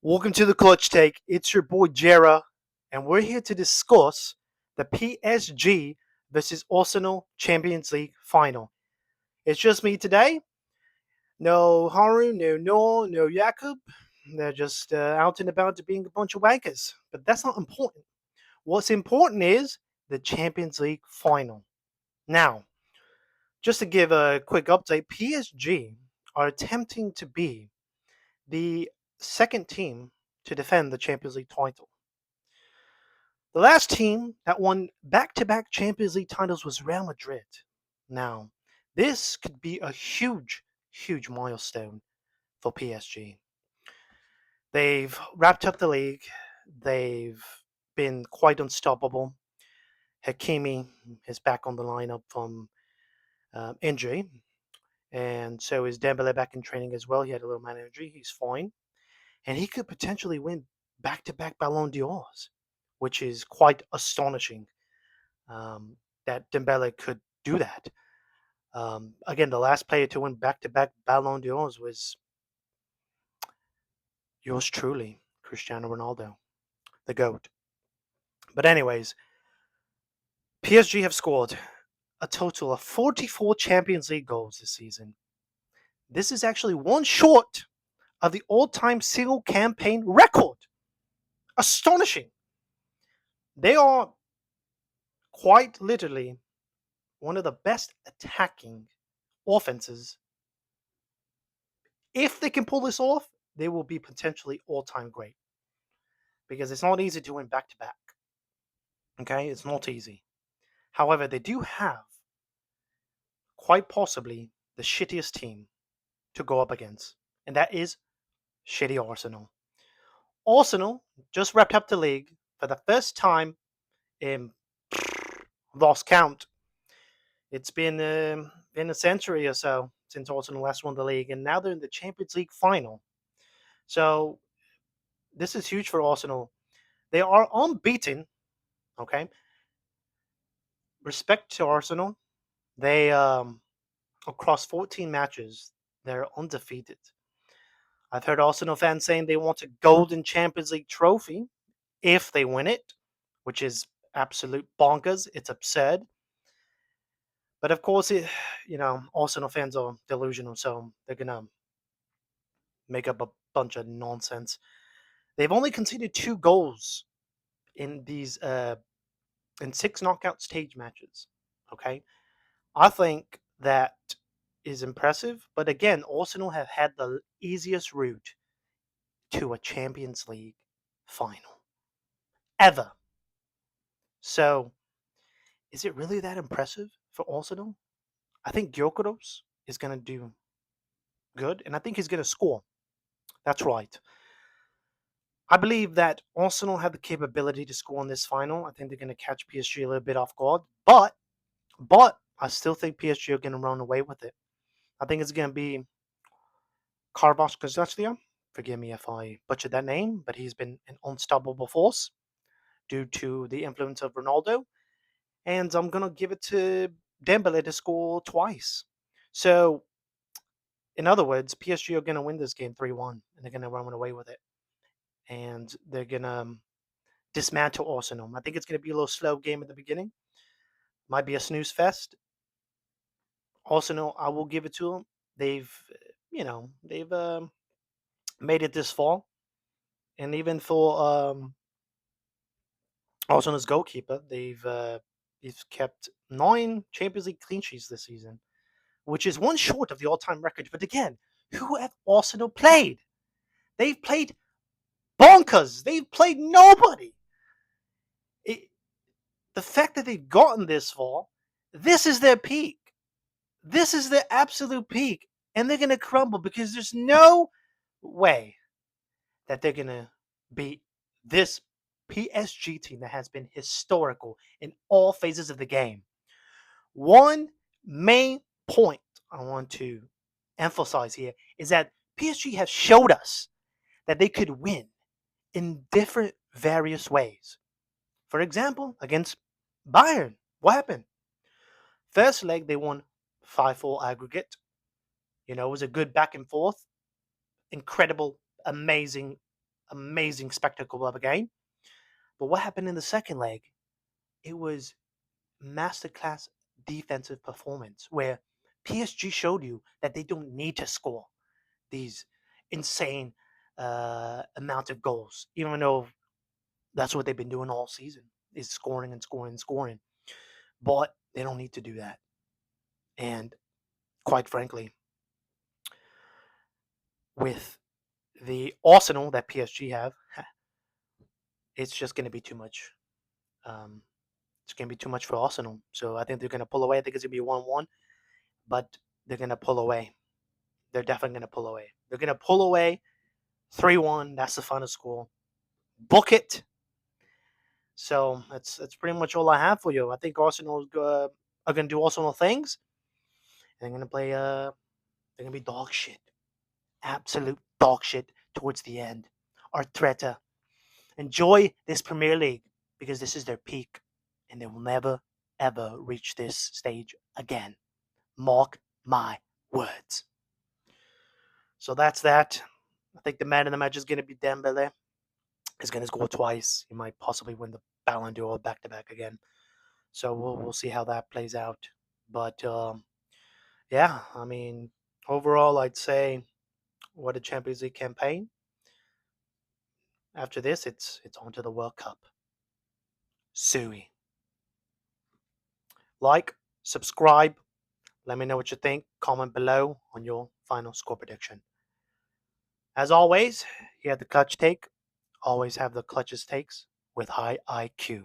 Welcome to the Clutch Take. It's your boy Jera, and we're here to discuss the PSG versus Arsenal Champions League final. It's just me today. No Haru, no Noor, no Jakub. They're just out and about being a bunch of wankers. But that's not important. What's important is the Champions League final. Now, just to give a quick update, PSG are attempting to be the second team to defend the Champions League title. The last team that won back to back Champions League titles was Real Madrid. Now, this could be a huge milestone for PSG. They've wrapped up the league, they've been quite unstoppable. Hakimi is back on the lineup from injury, and so is Dembele back in training as well. He had a little man injury, he's fine. And he could potentially win back to back Ballon d'Ors, which is quite astonishing. That Dembele could do that. Again, the last player to win back-to-back Ballon d'Ors was yours truly, Cristiano Ronaldo, the GOAT. But anyways, PSG have scored a total of 44 Champions League goals this season. This is actually one short of the all-time single campaign record. Astonishing. They are quite literally one of the best attacking offenses. If they can pull this off, they will be potentially all-time great. Because it's not easy to win back to back. Okay, it's not easy. However, they do have quite possibly the shittiest team to go up against, and that is shitty Arsenal. Arsenal just wrapped up the league for the first time in lost count. It's been a century or so since Arsenal last won the league, and now they're in the Champions League final. So this is huge for Arsenal. They are unbeaten. Okay, respect to Arsenal. They across 14 matches, they're undefeated. I've heard Arsenal fans saying they want a golden Champions League trophy if they win it, which is absolute bonkers. It's absurd. But of course, Arsenal fans are delusional, so they're gonna make up a bunch of nonsense. They've only conceded 2 goals in these in 6 knockout stage matches. Okay, I think that is impressive. But again, Arsenal have had the easiest route to a Champions League final ever. So, is it really that impressive for Arsenal? I think Gyökeres is going to do good, and I think he's going to score. That's right. I believe that Arsenal have the capability to score in this final. I think they're going to catch PSG a little bit off guard, but I still think PSG are going to run away with it. I think it's going to be Carlos Kvaratskhelia. Forgive me if I butchered that name, but he's been an unstoppable force due to the influence of Ronaldo. And I'm going to give it to Dembele to score twice. So, in other words, PSG are going to win this game 3-1, and they're going to run away with it. And they're going to dismantle Arsenal. I think it's going to be a little slow game at the beginning. Might be a snooze fest. Arsenal, I will give it to them. They've made it this far. And even for Arsenal's goalkeeper, they've kept 9 Champions League clean sheets this season, which is one short of the all-time record. But again, who have Arsenal played? They've played bonkers. They've played nobody. The fact that they've gotten this far, this is their peak. This is their absolute peak. And they're going to crumble because there's no way that they're going to beat this PSG team that has been historical in all phases of the game. One main point I want to emphasize here is that PSG has showed us that they could win in different various ways. For example, against Bayern, what happened? First leg, they won 5-4 aggregate. It was a good back and forth. Incredible, amazing amazing spectacle of a game. But what happened in the second leg? It was masterclass defensive performance where PSG showed you that they don't need to score these insane amount of goals, even though that's what they've been doing all season is scoring and scoring and scoring. But they don't need to do that. And quite frankly, with the arsenal that PSG have, it's just going to be too much. Um, it's going to be too much for Arsenal. So I think they're going to pull away. I think it's going to be 1-1, but they're going to pull away. They're definitely going to pull away. They're going to pull away 3-1. That's the final score. Book it. So that's pretty much all I have for you. I think Arsenal are going to do Arsenal things. They're going to play. They're going to be dog shit. Absolute dog shit towards the end. Arteta, enjoy this Premier League because this is their peak, and they will never ever reach this stage again. Mark my words. So that's that. I think the man of the match is going to be Dembele. He's going to score twice. He might possibly win the Ballon d'Or back to back again. So we'll see how that plays out. But yeah, I mean, overall, I'd say what a Champions League campaign. After this, it's on to the World Cup. Suey. Like, subscribe. Let me know what you think. Comment below on your final score prediction. As always, you have the clutch take. Always have the clutchest takes with high IQ.